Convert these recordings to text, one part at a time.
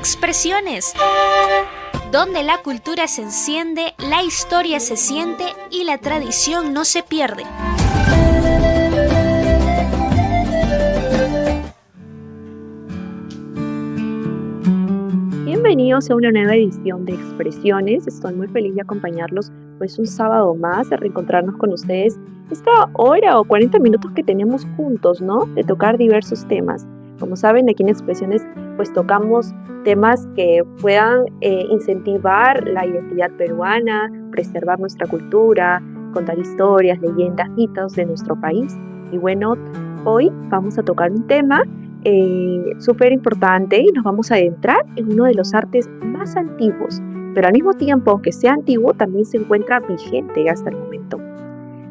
Expresiones, donde la cultura se enciende, la historia se siente y la tradición no se pierde. Bienvenidos a una nueva edición de Expresiones. Estoy muy feliz de acompañarlos pues un sábado más, a reencontrarnos con ustedes esta hora o 40 minutos que tenemos juntos, ¿no? De tocar diversos temas. Como saben, aquí en Expresiones pues tocamos temas que puedan incentivar la identidad peruana, preservar nuestra cultura, contar historias, leyendas, mitos de nuestro país. Y bueno, hoy vamos a tocar un tema súper importante y nos vamos a adentrar en uno de los artes más antiguos, pero al mismo tiempo, aunque sea antiguo, también se encuentra vigente hasta el momento.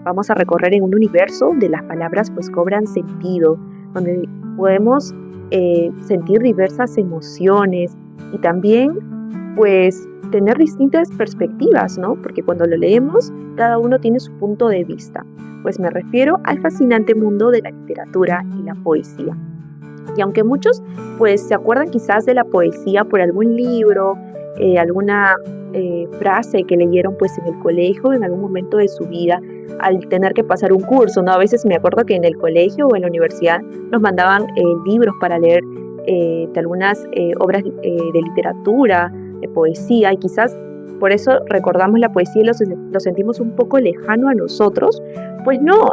Vamos a recorrer en un universo donde las palabras pues cobran sentido, donde podemos sentir diversas emociones y también pues tener distintas perspectivas, ¿no? Porque cuando lo leemos, cada uno tiene su punto de vista. Pues me refiero al fascinante mundo de la literatura y la poesía. Y aunque muchos pues se acuerdan quizás de la poesía por algún libro, alguna frase que leyeron pues en el colegio en algún momento de su vida al tener que pasar un curso, ¿no? A veces me acuerdo que en el colegio o en la universidad nos mandaban libros para leer de algunas obras de literatura, de poesía, y quizás por eso recordamos la poesía y lo sentimos un poco lejano a nosotros. Pues no,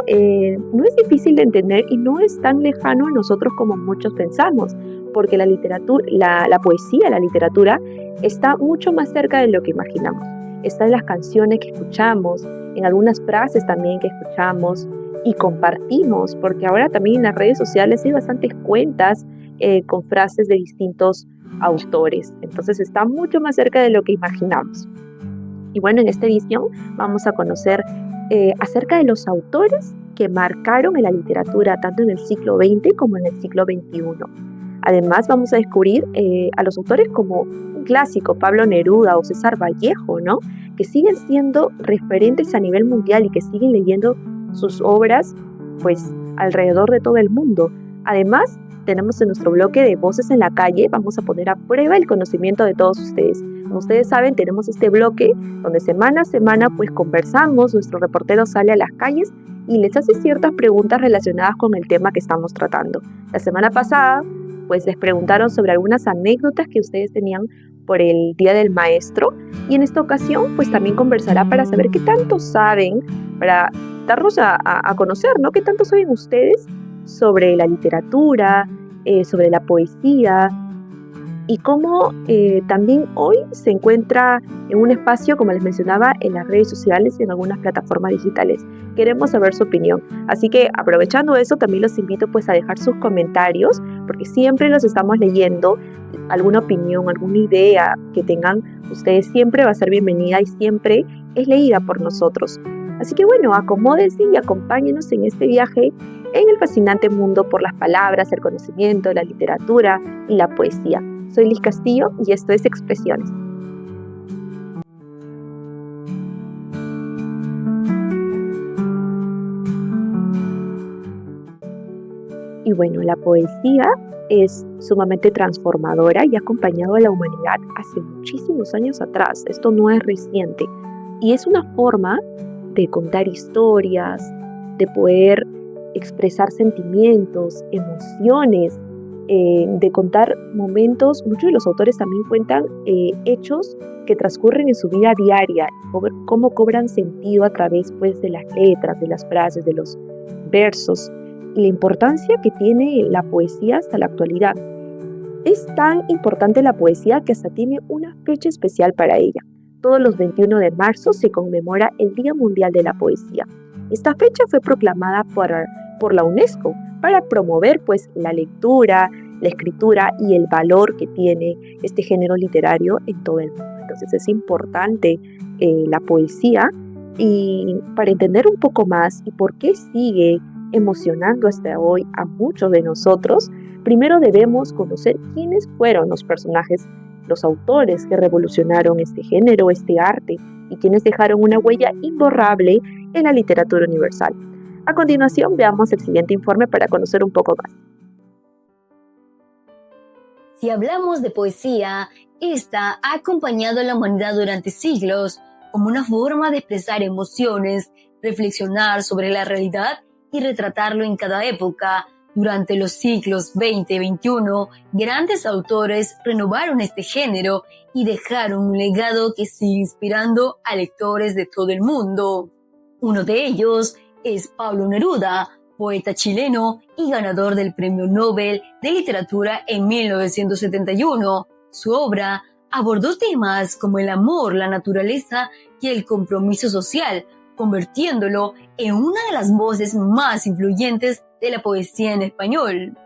no es difícil de entender y no es tan lejano a nosotros como muchos pensamos, porque la literatura, la poesía, la literatura está mucho más cerca de lo que imaginamos. Está en las canciones que escuchamos, en algunas frases también que escuchamos y compartimos, porque ahora también en las redes sociales hay bastantes cuentas con frases de distintos autores. Entonces está mucho más cerca de lo que imaginamos. Y bueno, en esta edición vamos a conocer acerca de los autores que marcaron en la literatura tanto en el siglo XX como en el siglo XXI. Además, vamos a descubrir a los autores como un clásico, Pablo Neruda o César Vallejo, ¿no? Que siguen siendo referentes a nivel mundial y que siguen leyendo sus obras pues alrededor de todo el mundo. Además, tenemos en nuestro bloque de Voces en la Calle, vamos a poner a prueba el conocimiento de todos ustedes. Como ustedes saben, tenemos este bloque donde semana a semana pues conversamos, nuestro reportero sale a las calles y les hace ciertas preguntas relacionadas con el tema que estamos tratando. La semana pasada pues les preguntaron sobre algunas anécdotas que ustedes tenían por el Día del Maestro, y en esta ocasión pues también conversará para saber qué tanto saben, para darnos a conocer, ¿no? ¿Qué tanto saben ustedes sobre la literatura, sobre la poesía? Y cómo también hoy se encuentra en un espacio, como les mencionaba, en las redes sociales y en algunas plataformas digitales. Queremos saber su opinión. Así que aprovechando eso, también los invito pues a dejar sus comentarios, porque siempre los estamos leyendo. Alguna opinión, alguna idea que tengan ustedes siempre va a ser bienvenida y siempre es leída por nosotros. Así que bueno, acomódense y acompáñenos en este viaje en el fascinante mundo por las palabras, el conocimiento, la literatura y la poesía. Soy Liz Castillo y esto es Expresiones. Y bueno, la poesía es sumamente transformadora y ha acompañado a la humanidad hace muchísimos años atrás. Esto no es reciente. Y es una forma de contar historias, de poder expresar sentimientos, emociones, de contar momentos. Muchos de los autores también cuentan hechos que transcurren en su vida diaria, cómo cobran sentido a través pues, de las letras, de las frases, de los versos, y la importancia que tiene la poesía hasta la actualidad. Es tan importante la poesía que hasta tiene una fecha especial para ella. Todos los 21 de marzo se conmemora el Día Mundial de la Poesía. Esta fecha fue proclamada por la UNESCO para promover pues, la lectura, la escritura y el valor que tiene este género literario en todo el mundo. Entonces es importante la poesía, y para entender un poco más y por qué sigue emocionando hasta hoy a muchos de nosotros, primero debemos conocer quiénes fueron los personajes, los autores que revolucionaron este género, este arte, y quienes dejaron una huella imborrable en la literatura universal. A continuación, veamos el siguiente informe para conocer un poco más. Si hablamos de poesía, esta ha acompañado a la humanidad durante siglos como una forma de expresar emociones, reflexionar sobre la realidad y retratarlo en cada época. Durante los siglos XX y XXI, grandes autores renovaron este género y dejaron un legado que sigue inspirando a lectores de todo el mundo. Uno de ellos es Pablo Neruda, poeta chileno y ganador del Premio Nobel de Literatura en 1971. Su obra abordó temas como el amor, la naturaleza y el compromiso social, convirtiéndolo en una de las voces más influyentes de la poesía en español.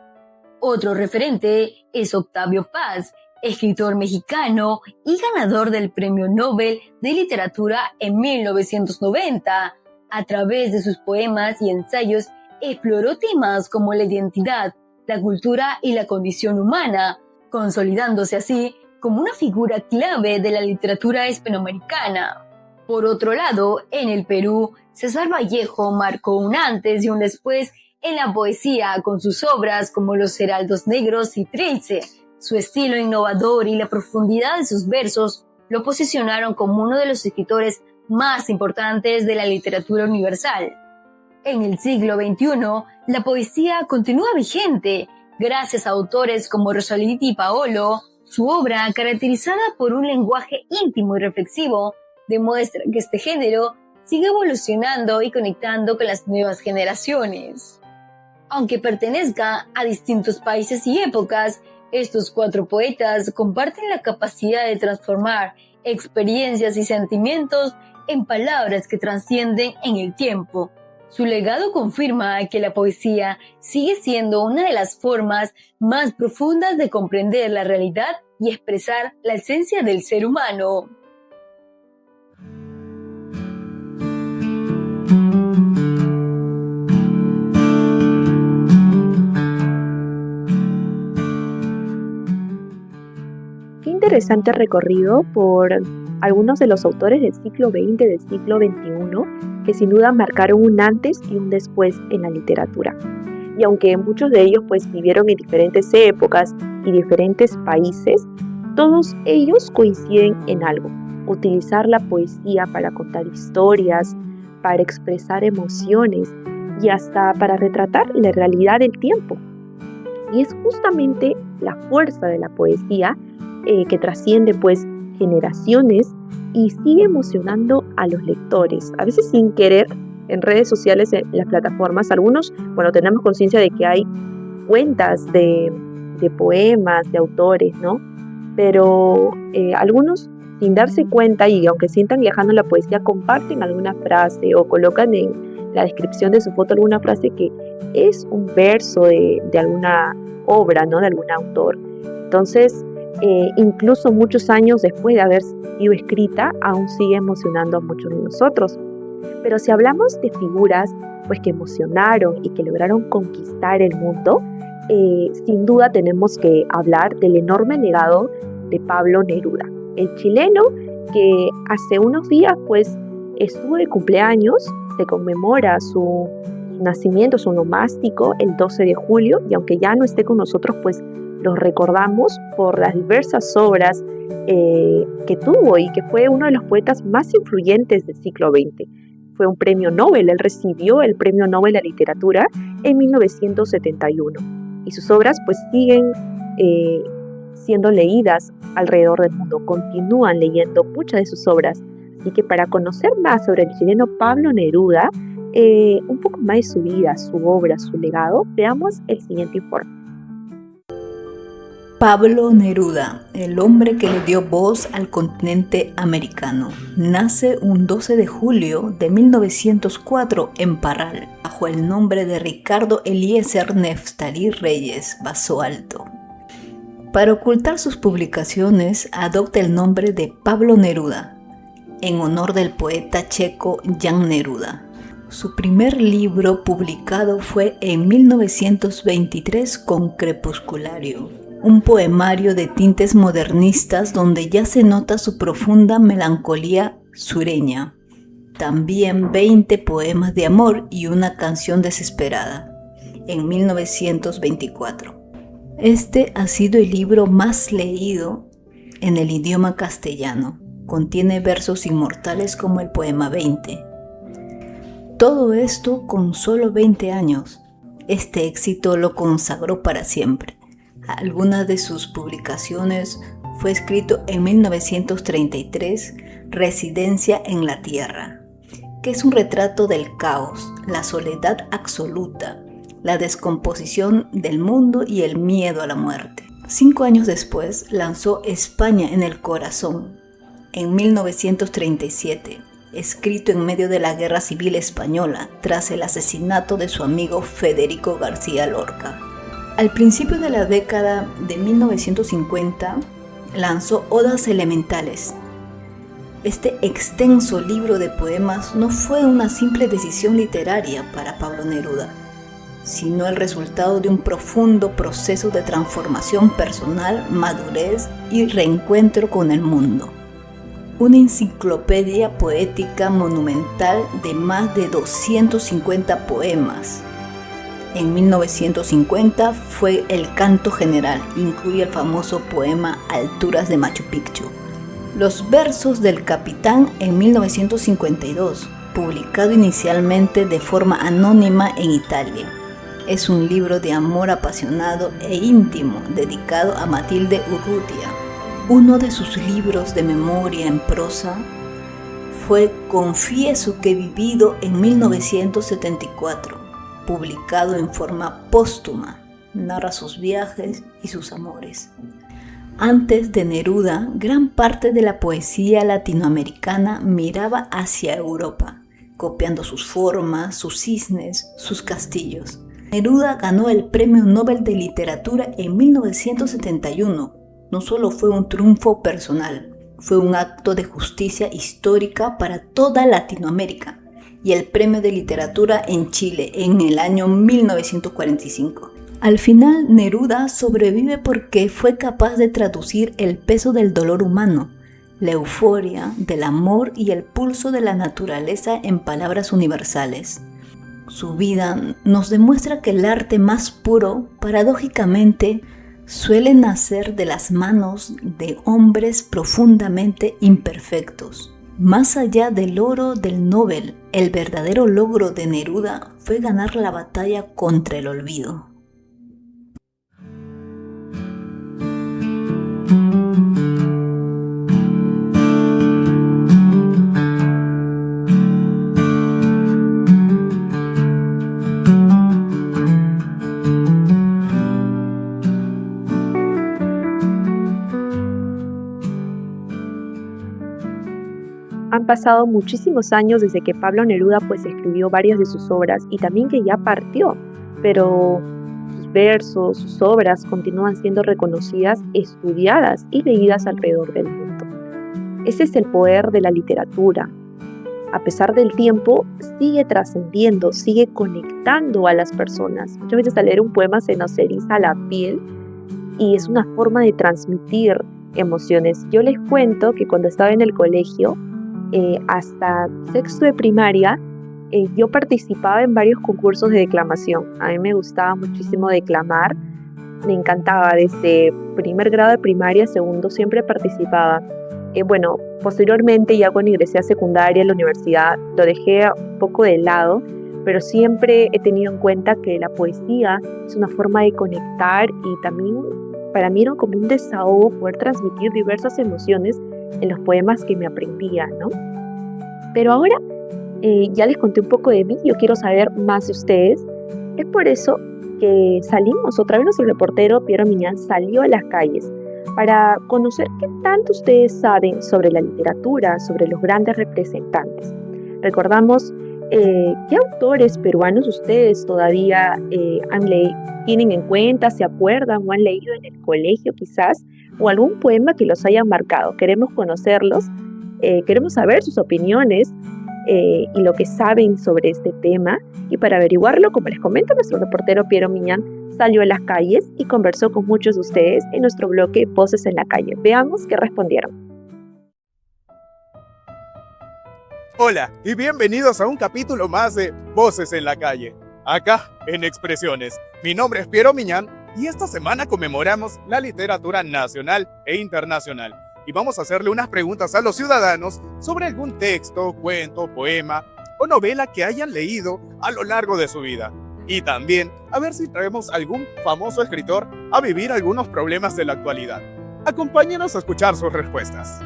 Otro referente es Octavio Paz, escritor mexicano y ganador del Premio Nobel de Literatura en 1990. A través de sus poemas y ensayos exploró temas como la identidad, la cultura y la condición humana, consolidándose así como una figura clave de la literatura hispanoamericana. Por otro lado, en el Perú, César Vallejo marcó un antes y un después en la poesía con sus obras como Los Heraldos Negros y Trilce. Su estilo innovador y la profundidad de sus versos lo posicionaron como uno de los escritores más importantes de la literatura universal. En el siglo XXI, la poesía continúa vigente, gracias a autores como Rosalía Paolo. Su obra, caracterizada por un lenguaje íntimo y reflexivo, demuestra que este género sigue evolucionando y conectando con las nuevas generaciones. Aunque pertenezca a distintos países y épocas, estos 4 poetas comparten la capacidad de transformar experiencias y sentimientos en palabras que trascienden en el tiempo. Su legado confirma que la poesía sigue siendo una de las formas más profundas de comprender la realidad y expresar la esencia del ser humano. Qué interesante recorrido por algunos de los autores del siglo XX, del siglo XXI, que sin duda marcaron un antes y un después en la literatura. Y aunque muchos de ellos pues vivieron en diferentes épocas y diferentes países, todos ellos coinciden en algo: utilizar la poesía para contar historias, para expresar emociones y hasta para retratar la realidad del tiempo. Y es justamente la fuerza de la poesía que trasciende pues generaciones y sigue emocionando a los lectores, a veces sin querer. En redes sociales, en las plataformas, algunos, tenemos conciencia de que hay cuentas de poemas, de autores, ¿no? Pero algunos, sin darse cuenta y aunque sientan viajando en la poesía, comparten alguna frase o colocan en la descripción de su foto alguna frase que es un verso de alguna obra, ¿no? De algún autor. Entonces, incluso muchos años después de haber sido escrita, aún sigue emocionando a muchos de nosotros. Pero si hablamos de figuras pues, que emocionaron y que lograron conquistar el mundo, sin duda tenemos que hablar del enorme legado de Pablo Neruda, el chileno que hace unos días pues, estuvo de cumpleaños. Se conmemora su nacimiento, su onomástico, el 12 de julio, y aunque ya no esté con nosotros, pues los recordamos por las diversas obras que tuvo y que fue uno de los poetas más influyentes del siglo XX. Fue un premio Nobel, él recibió el premio Nobel de Literatura en 1971 y sus obras pues siguen siendo leídas alrededor del mundo, continúan leyendo muchas de sus obras. Así que para conocer más sobre el chileno Pablo Neruda, un poco más de su vida, su obra, su legado, veamos el siguiente informe. Pablo Neruda, el hombre que le dio voz al continente americano, nace un 12 de julio de 1904 en Parral, bajo el nombre de Ricardo Eliezer Neftalí Reyes Basoalto. Para ocultar sus publicaciones, adopta el nombre de Pablo Neruda, en honor del poeta checo Jan Neruda. Su primer libro publicado fue en 1923 con Crepusculario, un poemario de tintes modernistas donde ya se nota su profunda melancolía sureña. También 20 poemas de amor y una canción desesperada, en 1924. Este ha sido el libro más leído en el idioma castellano. Contiene versos inmortales como el poema 20. Todo esto con solo 20 años. Este éxito lo consagró para siempre. Algunas de sus publicaciones fue escrito en 1933, Residencia en la Tierra, que es un retrato del caos, la soledad absoluta, la descomposición del mundo y el miedo a la muerte. 5 años después lanzó España en el corazón, en 1937, escrito en medio de la Guerra Civil Española tras el asesinato de su amigo Federico García Lorca. Al principio de la década de 1950 lanzó Odas Elementales. Este extenso libro de poemas no fue una simple decisión literaria para Pablo Neruda, sino el resultado de un profundo proceso de transformación personal, madurez y reencuentro con el mundo. Una enciclopedia poética monumental de más de 250 poemas. En 1950 fue el Canto General, incluye el famoso poema Alturas de Machu Picchu. Los versos del Capitán en 1952, publicado inicialmente de forma anónima en Italia. Es un libro de amor apasionado e íntimo dedicado a Matilde Urrutia. Uno de sus libros de memoria en prosa fue Confieso que he vivido en 1974, publicado en forma póstuma. Narra sus viajes y sus amores. Antes de Neruda, gran parte de la poesía latinoamericana miraba hacia Europa, copiando sus formas, sus cisnes, sus castillos. Neruda ganó el Premio Nobel de Literatura en 1971. No solo fue un triunfo personal, fue un acto de justicia histórica para toda Latinoamérica, y el Premio de Literatura en Chile en el año 1945. Al final, Neruda sobrevive porque fue capaz de traducir el peso del dolor humano, la euforia, del amor y el pulso de la naturaleza en palabras universales. Su vida nos demuestra que el arte más puro, paradójicamente, suele nacer de las manos de hombres profundamente imperfectos. Más allá del oro del Nobel, el verdadero logro de Neruda fue ganar la batalla contra el olvido. Han pasado muchísimos años desde que Pablo Neruda pues escribió varias de sus obras y también que ya partió, pero sus versos, sus obras continúan siendo reconocidas, estudiadas y leídas alrededor del mundo. Ese es el poder de la literatura. A pesar del tiempo, sigue trascendiendo, sigue conectando a las personas. Muchas veces al leer un poema se nos eriza la piel y es una forma de transmitir emociones. Yo les cuento que cuando estaba en el colegio, hasta sexto de primaria, yo participaba en varios concursos de declamación. A mí me gustaba muchísimo declamar, me encantaba. Desde primer grado de primaria, segundo, siempre participaba. Posteriormente, ya cuando ingresé a secundaria, a la universidad, lo dejé un poco de lado, pero siempre he tenido en cuenta que la poesía es una forma de conectar y también para mí era como un desahogo poder transmitir diversas emociones en los poemas que me aprendía, ¿no? Pero ahora ya les conté un poco de mí, yo quiero saber más de ustedes. Es por eso que salimos, otra vez nuestro reportero Piero Miñán salió a las calles para conocer qué tanto ustedes saben sobre la literatura, sobre los grandes representantes. Recordamos qué autores peruanos ustedes todavía tienen en cuenta, se acuerdan o han leído en el colegio quizás, o algún poema que los hayan marcado. Queremos conocerlos, queremos saber sus opiniones y lo que saben sobre este tema. Y para averiguarlo, como les comento, nuestro reportero Piero Miñán salió a las calles y conversó con muchos de ustedes en nuestro bloque Voces en la Calle. Veamos qué respondieron. Hola y bienvenidos a un capítulo más de Voces en la Calle, acá en Expresiones. Mi nombre es Piero Miñán y esta semana conmemoramos la literatura nacional e internacional. Y vamos a hacerle unas preguntas a los ciudadanos sobre algún texto, cuento, poema o novela que hayan leído a lo largo de su vida. Y también a ver si traemos algún famoso escritor a vivir algunos problemas de la actualidad. Acompáñenos a escuchar sus respuestas.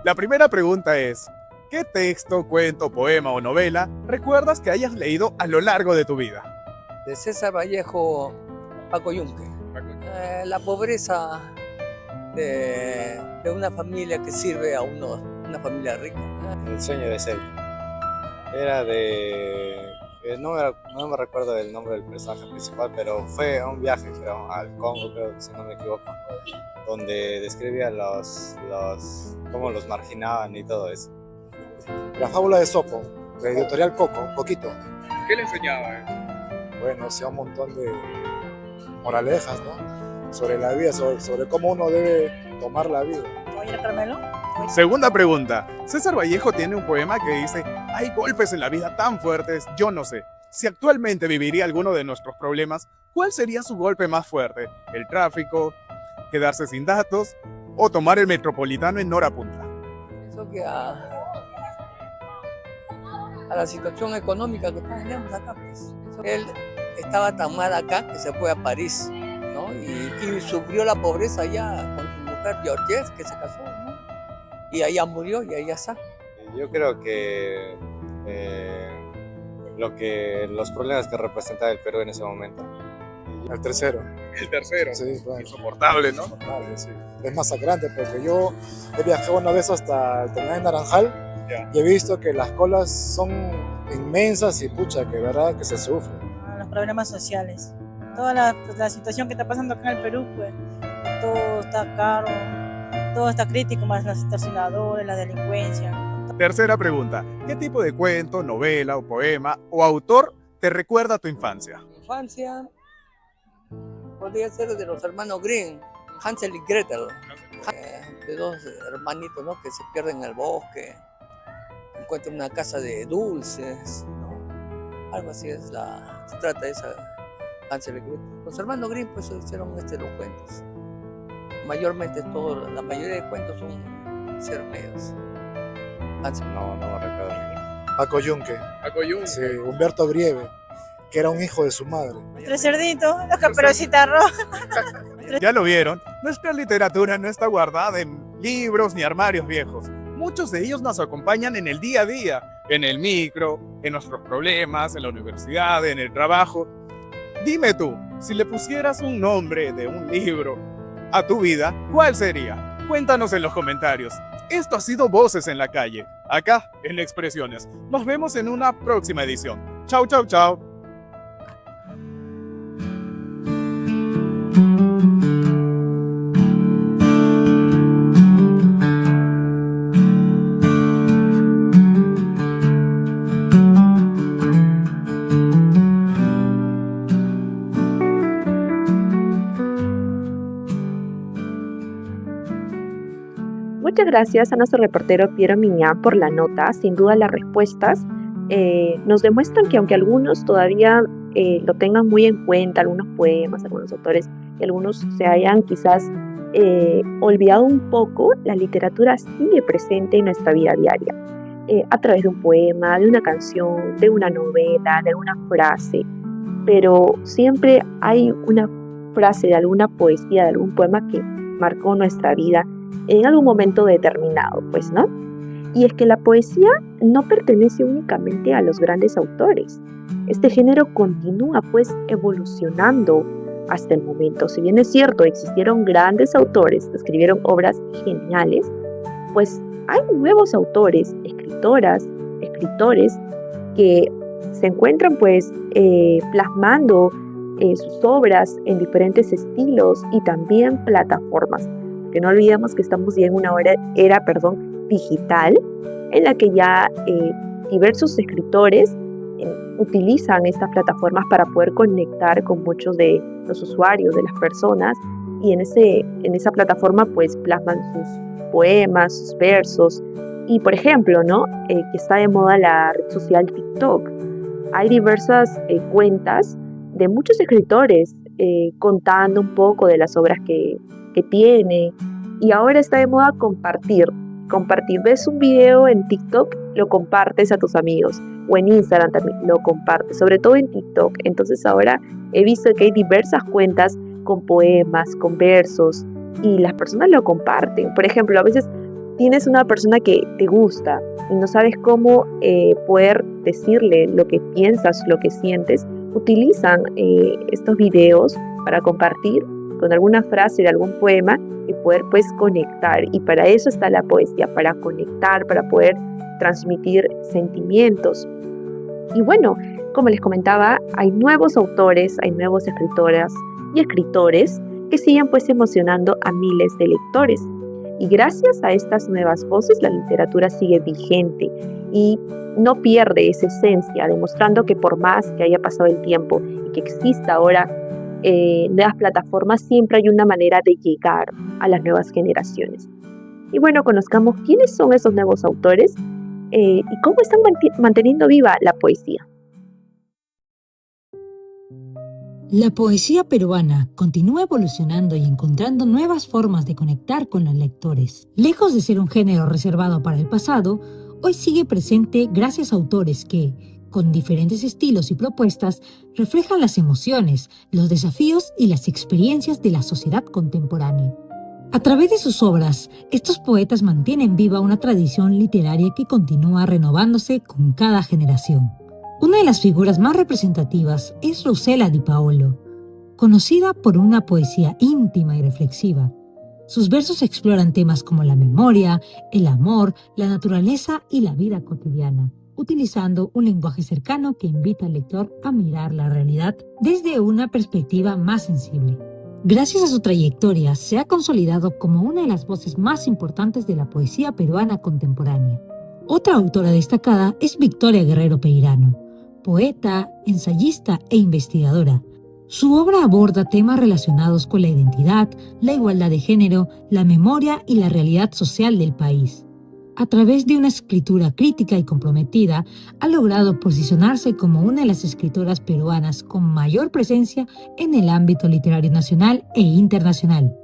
La primera pregunta es: ¿qué texto, cuento, poema o novela recuerdas que hayas leído a lo largo de tu vida? De César Vallejo, Paco Yunque. La pobreza de una familia que sirve a una familia rica. El sueño de ser. Era de... No me recuerdo del nombre del personaje principal, pero fue un viaje, creo, al Congo, creo, si no me equivoco, donde describía cómo los marginaban y todo eso. La fábula de Sopo, de editorial Coquito. ¿Qué le enseñaba? Bueno, o sea, un montón de moralejas, ¿no? Sobre la vida, sobre cómo uno debe tomar la vida. Oye, Carmelo. Segunda pregunta. César Vallejo tiene un poema que dice: hay golpes en la vida tan fuertes, yo no sé. Si actualmente viviría alguno de nuestros problemas, ¿cuál sería su golpe más fuerte? ¿El tráfico, quedarse sin datos o tomar el metropolitano en hora punta? Eso que a la situación económica que tenemos acá, pues. Él estaba tan mal acá que se fue a París, ¿no? Y sufrió la pobreza allá con su mujer Georgette, que se casó, ¿no? Y allá murió y allá está. Yo creo que los problemas que representaba el Perú en ese momento. El tercero. El tercero. Sí, bueno. Insoportable, ¿no? Insoportable, sí. Es masacrante porque yo he viajado una vez hasta el terminal de Naranjal. Ya. Y he visto que las colas son inmensas y pucha, que verdad que se sufre. Los problemas sociales. Toda la situación que está pasando acá en el Perú, pues todo está caro, todo está crítico, más los extorsionadores, la delincuencia. Tercera pregunta. ¿Qué tipo de cuento, novela o poema o autor te recuerda a tu infancia? Mi infancia podría ser de los hermanos Grimm, Hansel y Gretel, de dos hermanitos, ¿no? Que se pierden en el bosque, encuentran una casa de dulces, ¿no? Algo así se trata de esa Hansel y Gretel. Los hermanos Grimm pues hicieron los cuentos. Mayormente la mayoría de cuentos hicieron ellos. No me recuerdo. Paco Yunque. Sí, Humberto Grieve, que era un hijo de su madre. Tres cerditos, los caperucitas rojos. Ya lo vieron, nuestra literatura no está guardada en libros ni armarios viejos. Muchos de ellos nos acompañan en el día a día, en el micro, en nuestros problemas, en la universidad, en el trabajo. Dime tú, si le pusieras un nombre de un libro a tu vida, ¿cuál sería? Cuéntanos en los comentarios. Esto ha sido Voces en la Calle, acá en Expresiones. Nos vemos en una próxima edición. Chau, chau, chau. Muchas gracias a nuestro reportero Piero Miñán por la nota. Sin duda las respuestas nos demuestran que aunque algunos todavía lo tengan muy en cuenta, algunos poemas, algunos autores, y algunos se hayan quizás olvidado un poco, la literatura sigue presente en nuestra vida diaria. A través de un poema, de una canción, de una novela, de alguna frase. Pero siempre hay una frase de alguna poesía, de algún poema que marcó nuestra vida en algún momento determinado, pues, ¿no? Y es que la poesía no pertenece únicamente a los grandes autores. Este género continúa, pues, evolucionando hasta el momento. Si bien es cierto, existieron grandes autores que escribieron obras geniales, pues hay nuevos autores, escritoras, escritores que se encuentran, pues, plasmando sus obras en diferentes estilos y también plataformas. Que no olvidemos que estamos ya en una era digital, en la que ya diversos escritores utilizan estas plataformas para poder conectar con muchos de los usuarios, de las personas, y en esa plataforma pues plasman sus poemas, sus versos. Y por ejemplo, ¿no? Que está de moda la red social TikTok. Hay diversas cuentas de muchos escritores contando un poco de las obras que tiene. Y ahora está de moda compartir. Compartir, ves un video en TikTok, lo compartes a tus amigos. O en Instagram también lo compartes, sobre todo en TikTok. Entonces ahora he visto que hay diversas cuentas con poemas, con versos, y las personas lo comparten. Por ejemplo, a veces tienes una persona que te gusta y no sabes cómo poder decirle lo que piensas, lo que sientes. Utilizan estos videos para compartir con alguna frase de algún poema y poder pues conectar. Y para eso está la poesía, para conectar, para poder transmitir sentimientos. Y bueno, como les comentaba, hay nuevos autores, hay nuevas escritoras y escritores que siguen pues emocionando a miles de lectores. Y gracias a estas nuevas voces, la literatura sigue vigente y no pierde esa esencia, demostrando que por más que haya pasado el tiempo y que exista ahora nuevas plataformas, siempre hay una manera de llegar a las nuevas generaciones. Y bueno, conozcamos quiénes son esos nuevos autores y cómo están manteniendo viva la poesía. La poesía peruana continúa evolucionando y encontrando nuevas formas de conectar con los lectores. Lejos de ser un género reservado para el pasado, hoy sigue presente gracias a autores que, con diferentes estilos y propuestas, reflejan las emociones, los desafíos y las experiencias de la sociedad contemporánea. A través de sus obras, estos poetas mantienen viva una tradición literaria que continúa renovándose con cada generación. Una de las figuras más representativas es Rosela Di Paolo, conocida por una poesía íntima y reflexiva. Sus versos exploran temas como la memoria, el amor, la naturaleza y la vida cotidiana, utilizando un lenguaje cercano que invita al lector a mirar la realidad desde una perspectiva más sensible. Gracias a su trayectoria, se ha consolidado como una de las voces más importantes de la poesía peruana contemporánea. Otra autora destacada es Victoria Guerrero Peirano, poeta, ensayista e investigadora. Su obra aborda temas relacionados con la identidad, la igualdad de género, la memoria y la realidad social del país. A través de una escritura crítica y comprometida, ha logrado posicionarse como una de las escritoras peruanas con mayor presencia en el ámbito literario nacional e internacional.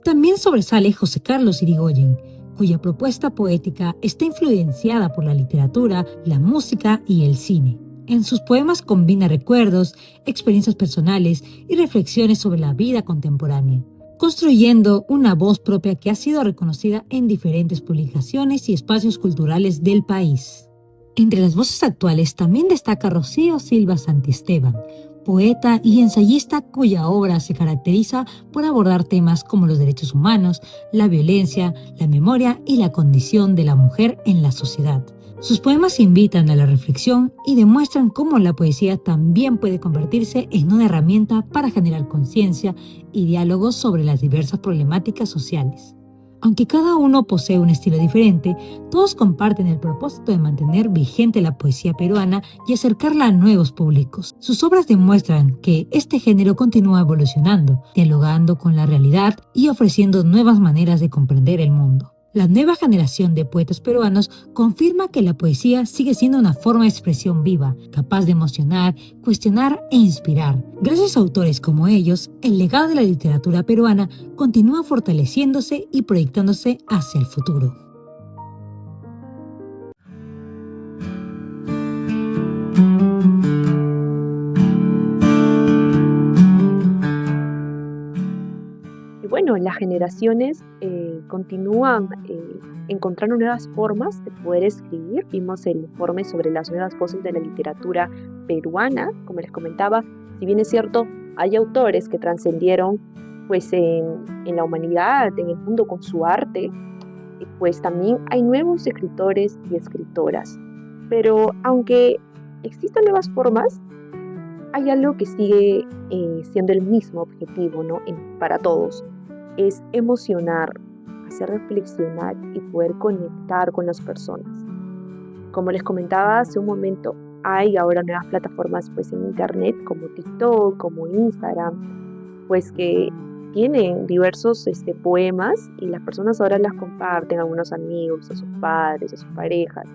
También sobresale José Carlos Irigoyen, cuya propuesta poética está influenciada por la literatura, la música y el cine. En sus poemas combina recuerdos, experiencias personales y reflexiones sobre la vida contemporánea, construyendo una voz propia que ha sido reconocida en diferentes publicaciones y espacios culturales del país. Entre las voces actuales también destaca Rocío Silva Santisteban, poeta y ensayista cuya obra se caracteriza por abordar temas como los derechos humanos, la violencia, la memoria y la condición de la mujer en la sociedad. Sus poemas invitan a la reflexión y demuestran cómo la poesía también puede convertirse en una herramienta para generar conciencia y diálogos sobre las diversas problemáticas sociales. Aunque cada uno posee un estilo diferente, todos comparten el propósito de mantener vigente la poesía peruana y acercarla a nuevos públicos. Sus obras demuestran que este género continúa evolucionando, dialogando con la realidad y ofreciendo nuevas maneras de comprender el mundo. La nueva generación de poetas peruanos confirma que la poesía sigue siendo una forma de expresión viva, capaz de emocionar, cuestionar e inspirar. Gracias a autores como ellos, el legado de la literatura peruana continúa fortaleciéndose y proyectándose hacia el futuro. Bueno, las generaciones continúan encontrando nuevas formas de poder escribir. Vimos el informe sobre las nuevas voces de la literatura peruana. Como les comentaba, si bien es cierto, hay autores que trascendieron pues, en la humanidad, en el mundo con su arte, pues también hay nuevos escritores y escritoras. Pero aunque existan nuevas formas, hay algo que sigue siendo el mismo objetivo, ¿no? Para todos. Es emocionar, hacer reflexionar y poder conectar con las personas. Como les comentaba hace un momento, hay ahora nuevas plataformas pues, en internet como TikTok, como Instagram, pues que tienen diversos poemas y las personas ahora las comparten a algunos amigos, a sus padres, a sus parejas.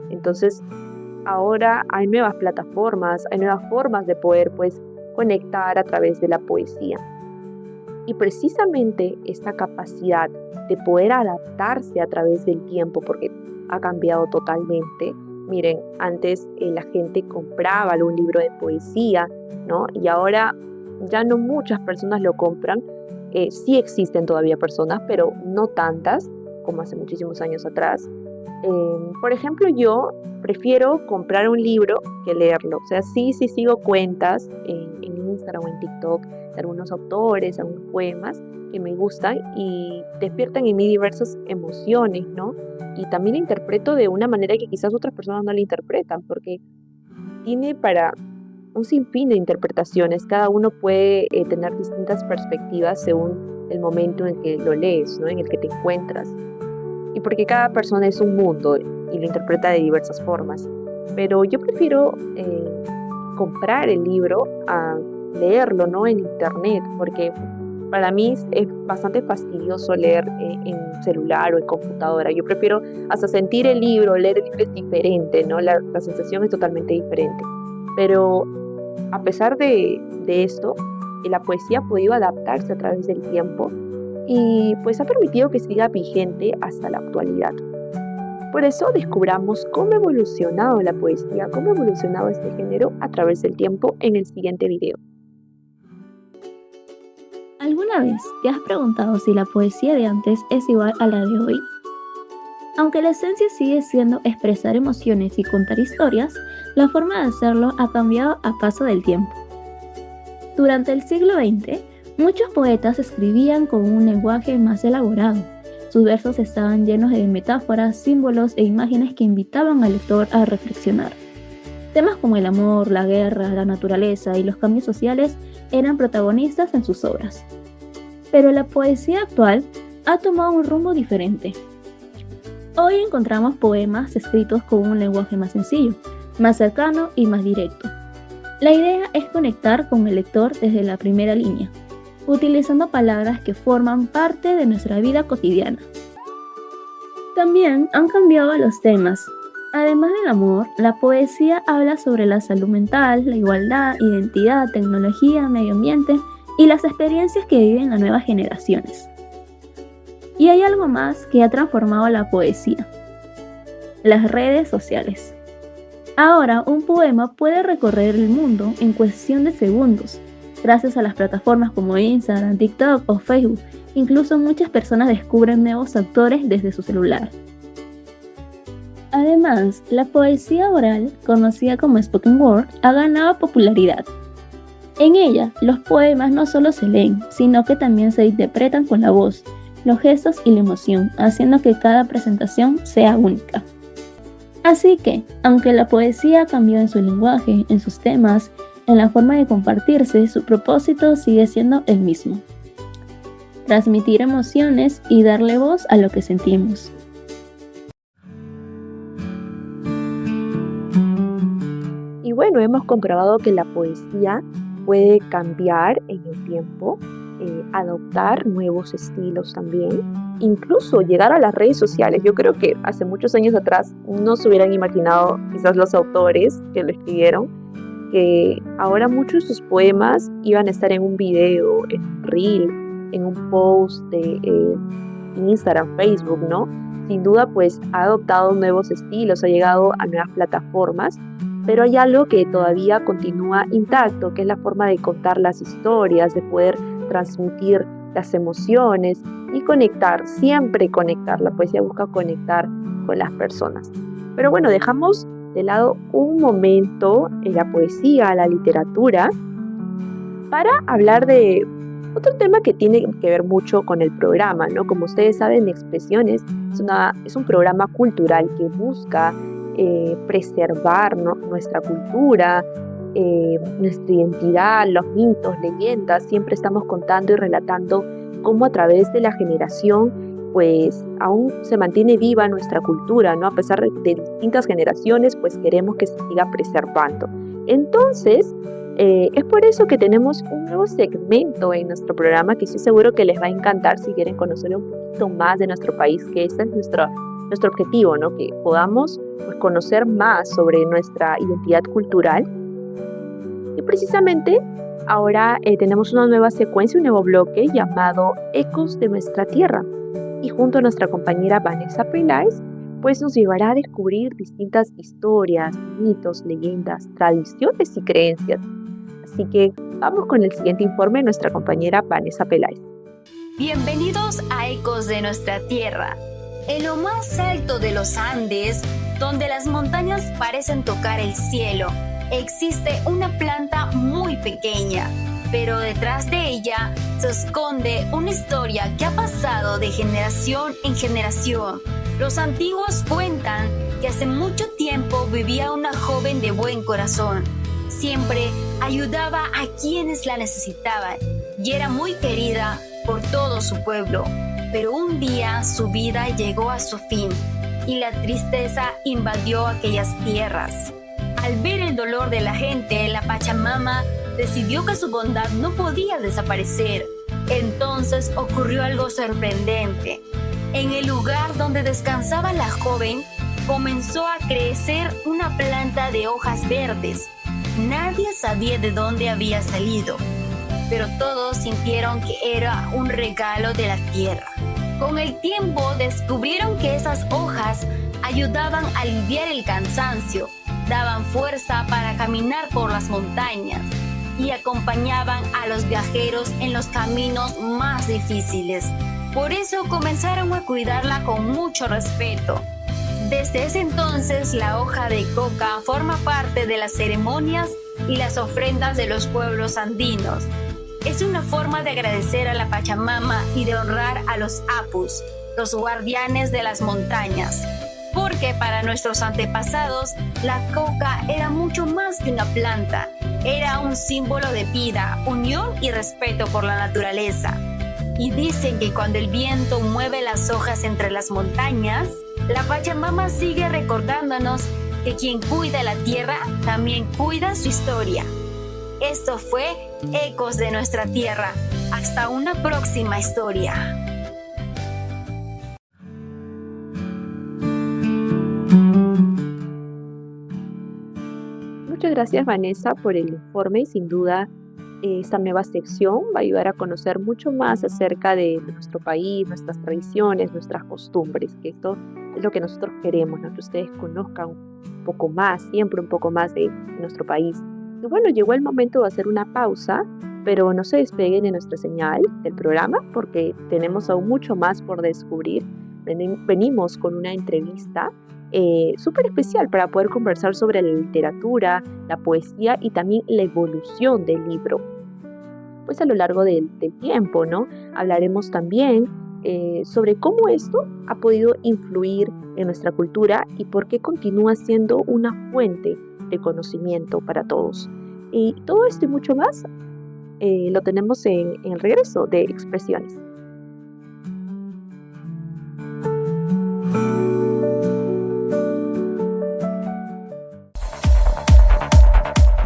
Entonces, ahora hay nuevas plataformas, hay nuevas formas de poder pues, conectar a través de la poesía. Y precisamente esta capacidad de poder adaptarse a través del tiempo, porque ha cambiado totalmente. Miren, antes la gente compraba algún libro de poesía, ¿no? Y ahora ya no muchas personas lo compran. Sí existen todavía personas, pero no tantas como hace muchísimos años atrás. Por ejemplo, yo prefiero comprar un libro que leerlo. O sea, sí sigo cuentas en Instagram o en TikTok de algunos autores, algunos poemas que me gustan y despiertan en mí diversas emociones, ¿no? Y también la interpreto de una manera que quizás otras personas no la interpretan, porque tiene para un sinfín de interpretaciones. Cada uno puede tener distintas perspectivas según el momento en que lo lees, ¿no? En el que te encuentras. Y porque cada persona es un mundo y lo interpreta de diversas formas. Pero yo prefiero comprar el libro a leerlo, ¿no? En internet, porque para mí es bastante fastidioso leer en celular o en computadora. Yo prefiero hasta sentir el libro, leer el libro es diferente, ¿no? La sensación es totalmente diferente. Pero a pesar de esto, la poesía ha podido adaptarse a través del tiempo y pues ha permitido que siga vigente hasta la actualidad. Por eso descubramos cómo ha evolucionado la poesía, cómo ha evolucionado este género a través del tiempo en el siguiente video. ¿Alguna vez te has preguntado si la poesía de antes es igual a la de hoy? Aunque la esencia sigue siendo expresar emociones y contar historias, la forma de hacerlo ha cambiado a paso del tiempo. Durante el siglo XX, muchos poetas escribían con un lenguaje más elaborado. Sus versos estaban llenos de metáforas, símbolos e imágenes que invitaban al lector a reflexionar. Temas como el amor, la guerra, la naturaleza y los cambios sociales eran protagonistas en sus obras. Pero la poesía actual ha tomado un rumbo diferente. Hoy encontramos poemas escritos con un lenguaje más sencillo, más cercano y más directo. La idea es conectar con el lector desde la primera línea, utilizando palabras que forman parte de nuestra vida cotidiana. También han cambiado los temas. Además del amor, la poesía habla sobre la salud mental, la igualdad, identidad, tecnología, medio ambiente y las experiencias que viven las nuevas generaciones. Y hay algo más que ha transformado la poesía: las redes sociales. Ahora un poema puede recorrer el mundo en cuestión de segundos. Gracias a las plataformas como Instagram, TikTok o Facebook, incluso muchas personas descubren nuevos autores desde su celular. Además, la poesía oral, conocida como spoken word, ha ganado popularidad. En ella, los poemas no solo se leen, sino que también se interpretan con la voz, los gestos y la emoción, haciendo que cada presentación sea única. Así que, aunque la poesía cambió en su lenguaje, en sus temas, en la forma de compartirse, su propósito sigue siendo el mismo: transmitir emociones y darle voz a lo que sentimos. Y bueno, hemos comprobado que la poesía puede cambiar en el tiempo, adoptar nuevos estilos también, incluso llegar a las redes sociales. Yo creo que hace muchos años atrás no se hubieran imaginado quizás los autores que lo escribieron, que ahora muchos de sus poemas iban a estar en un video, en un reel, en un post de Instagram, Facebook, ¿no? Sin duda, pues ha adoptado nuevos estilos, ha llegado a nuevas plataformas, pero hay algo que todavía continúa intacto, que es la forma de contar las historias, de poder transmitir las emociones y conectar, siempre conectar. La poesía busca conectar con las personas. Pero bueno, dejamos de lado un momento la poesía, la literatura, para hablar de otro tema que tiene que ver mucho con el programa, ¿no? Como ustedes saben, Expresiones es un programa cultural que busca preservar, ¿no?, nuestra cultura, nuestra identidad, los mitos, leyendas. Siempre estamos contando y relatando cómo a través de la generación pues aún se mantiene viva nuestra cultura, ¿no? A pesar de distintas generaciones, pues queremos que se siga preservando. Entonces, es por eso que tenemos un nuevo segmento en nuestro programa que estoy seguro que les va a encantar si quieren conocer un poquito más de nuestro país, que ese es nuestro objetivo, ¿no? Que podamos pues conocer más sobre nuestra identidad cultural. Y precisamente Ahora tenemos una nueva secuencia, un nuevo bloque llamado Ecos de nuestra Tierra. Y junto a nuestra compañera Vanessa Peláez, pues nos llevará a descubrir distintas historias, mitos, leyendas, tradiciones y creencias. Así que vamos con el siguiente informe de nuestra compañera Vanessa Peláez. Bienvenidos a Ecos de nuestra Tierra. En lo más alto de los Andes, donde las montañas parecen tocar el cielo, existe una planta muy pequeña, pero detrás de ella se esconde una historia que ha pasado de generación en generación. Los antiguos cuentan que hace mucho tiempo vivía una joven de buen corazón. Siempre ayudaba a quienes la necesitaban y era muy querida por todo su pueblo. Pero un día su vida llegó a su fin y la tristeza invadió aquellas tierras. Al ver el dolor de la gente, la Pachamama decidió que su bondad no podía desaparecer. Entonces ocurrió algo sorprendente. En el lugar donde descansaba la joven, comenzó a crecer una planta de hojas verdes. Nadie sabía de dónde había salido, pero todos sintieron que era un regalo de la tierra. Con el tiempo descubrieron que esas hojas ayudaban a aliviar el cansancio, daban fuerza para caminar por las montañas y acompañaban a los viajeros en los caminos más difíciles. Por eso comenzaron a cuidarla con mucho respeto. Desde ese entonces, la hoja de coca forma parte de las ceremonias y las ofrendas de los pueblos andinos. Es una forma de agradecer a la Pachamama y de honrar a los apus, los guardianes de las montañas. Porque para nuestros antepasados, la coca era mucho más que una planta. Era un símbolo de vida, unión y respeto por la naturaleza. Y dicen que cuando el viento mueve las hojas entre las montañas, la Pachamama sigue recordándonos que quien cuida la tierra también cuida su historia. Esto fue Ecos de nuestra Tierra. Hasta una próxima historia. Muchas gracias, Vanessa, por el informe y sin duda esta nueva sección va a ayudar a conocer mucho más acerca de nuestro país, nuestras tradiciones, nuestras costumbres, que esto es lo que nosotros queremos, ¿no? Que ustedes conozcan un poco más, siempre un poco más de nuestro país. Y bueno, llegó el momento de hacer una pausa, pero no se despeguen de nuestra señal del programa porque tenemos aún mucho más por descubrir. Venimos con una entrevista súper especial para poder conversar sobre la literatura, la poesía y también la evolución del libro. Pues a lo largo del tiempo, ¿no? Hablaremos también sobre cómo esto ha podido influir en nuestra cultura y por qué continúa siendo una fuente de conocimiento para todos. Y todo esto y mucho más lo tenemos en el regreso de Expresiones.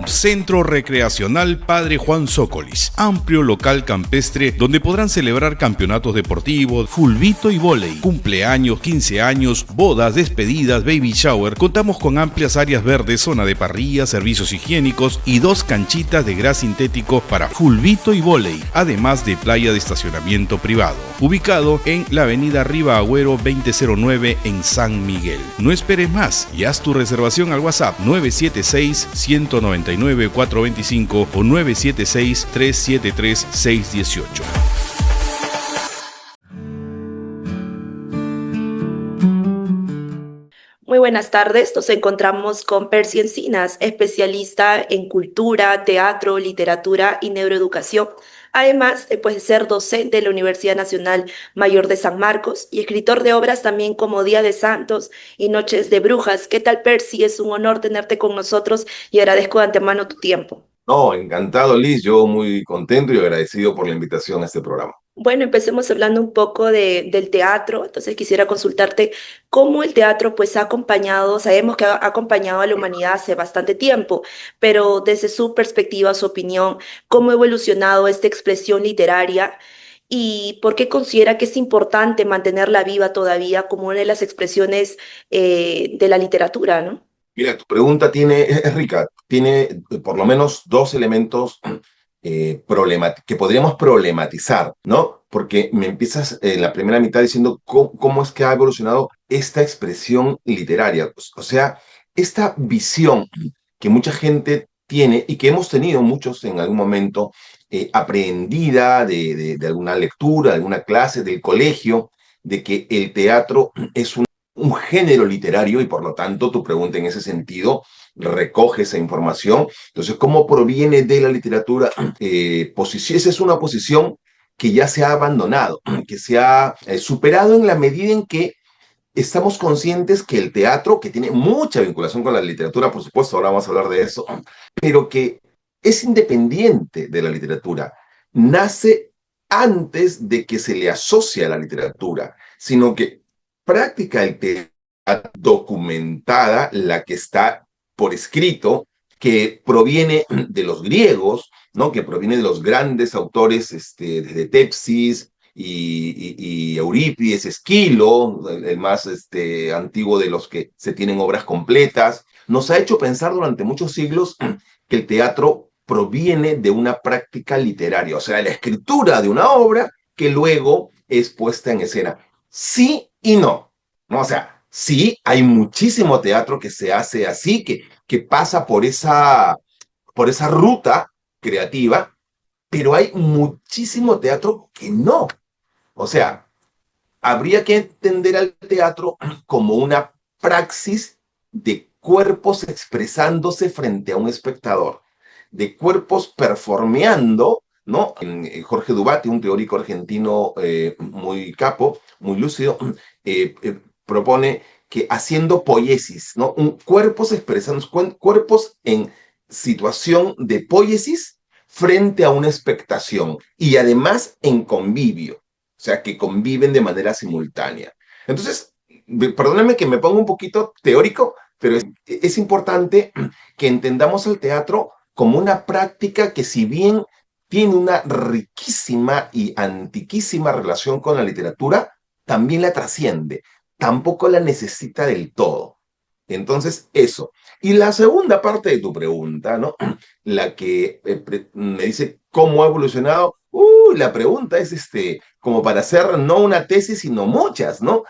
Centro Recreacional Padre Juan Zócolis, amplio local campestre donde podrán celebrar campeonatos deportivos, fulbito y vóley, cumpleaños, 15 años, bodas, despedidas, baby shower. Contamos con amplias áreas verdes, zona de parrilla, servicios higiénicos y 2 canchitas de gras sintético para fulbito y vóley, además de playa de estacionamiento privado. Ubicado en la avenida Riva Agüero 2009 en San Miguel. No esperes más y haz tu reservación al WhatsApp 976-199-425 o 976-373-618. Muy buenas tardes, nos encontramos con Percy Encinas, especialista en cultura, teatro, literatura y neuroeducación. Además de ser docente de la Universidad Nacional Mayor de San Marcos y escritor de obras también como Día de Santos y Noches de Brujas. ¿Qué tal, Percy? Es un honor tenerte con nosotros y agradezco de antemano tu tiempo. No, encantado, Liz. Yo muy contento y agradecido por la invitación a este programa. Bueno, empecemos hablando un poco del teatro. Entonces quisiera consultarte cómo el teatro ha acompañado, sabemos que ha acompañado a la humanidad hace bastante tiempo, pero desde su perspectiva, su opinión, ¿cómo ha evolucionado esta expresión literaria y por qué considera que es importante mantenerla viva todavía como una de las expresiones de la literatura, ¿no? Mira, tu pregunta es rica, tiene por lo menos 2 elementos que podríamos problematizar, ¿no? Porque me empiezas en la primera mitad diciendo cómo es que ha evolucionado esta expresión literaria. O sea, esta visión que mucha gente tiene y que hemos tenido muchos en algún momento, aprendida de alguna lectura, de alguna clase, del colegio, de que el teatro es un género literario y por lo tanto tu pregunta en ese sentido recoge esa información. Entonces, ¿cómo proviene de la literatura? Esa es una posición que ya se ha abandonado, que se ha superado en la medida en que estamos conscientes que el teatro, que tiene mucha vinculación con la literatura, por supuesto, ahora vamos a hablar de eso, pero que es independiente de la literatura, nace antes de que se le asocie a la literatura, sino que práctica el teatro documentada, la que está por escrito, que proviene de los griegos, ¿no? Que proviene de los grandes autores desde Tepsis y Eurípides, Esquilo, el más antiguo de los que se tienen obras completas, nos ha hecho pensar durante muchos siglos que el teatro proviene de una práctica literaria, o sea, la escritura de una obra que luego es puesta en escena. Sí y no, ¿no? O sea, sí, hay muchísimo teatro que se hace así, que pasa por esa ruta creativa, pero hay muchísimo teatro que no. O sea, habría que entender al teatro como una praxis de cuerpos expresándose frente a un espectador, de cuerpos performeando, ¿no? Jorge Dubati, un teórico argentino muy capo, muy lúcido, propone que haciendo poiesis, ¿no? Cuerpos expresando, cuerpos en situación de poiesis frente a una expectación y además en convivio, o sea, que conviven de manera simultánea. Entonces, perdónenme que me ponga un poquito teórico, pero es importante que entendamos el teatro como una práctica que, si bien tiene una riquísima y antiquísima relación con la literatura, también la trasciende, tampoco la necesita del todo. Entonces, eso. Y la segunda parte de tu pregunta, ¿no? La que me dice cómo ha evolucionado. La pregunta es como para hacer no una tesis, sino muchas, ¿no?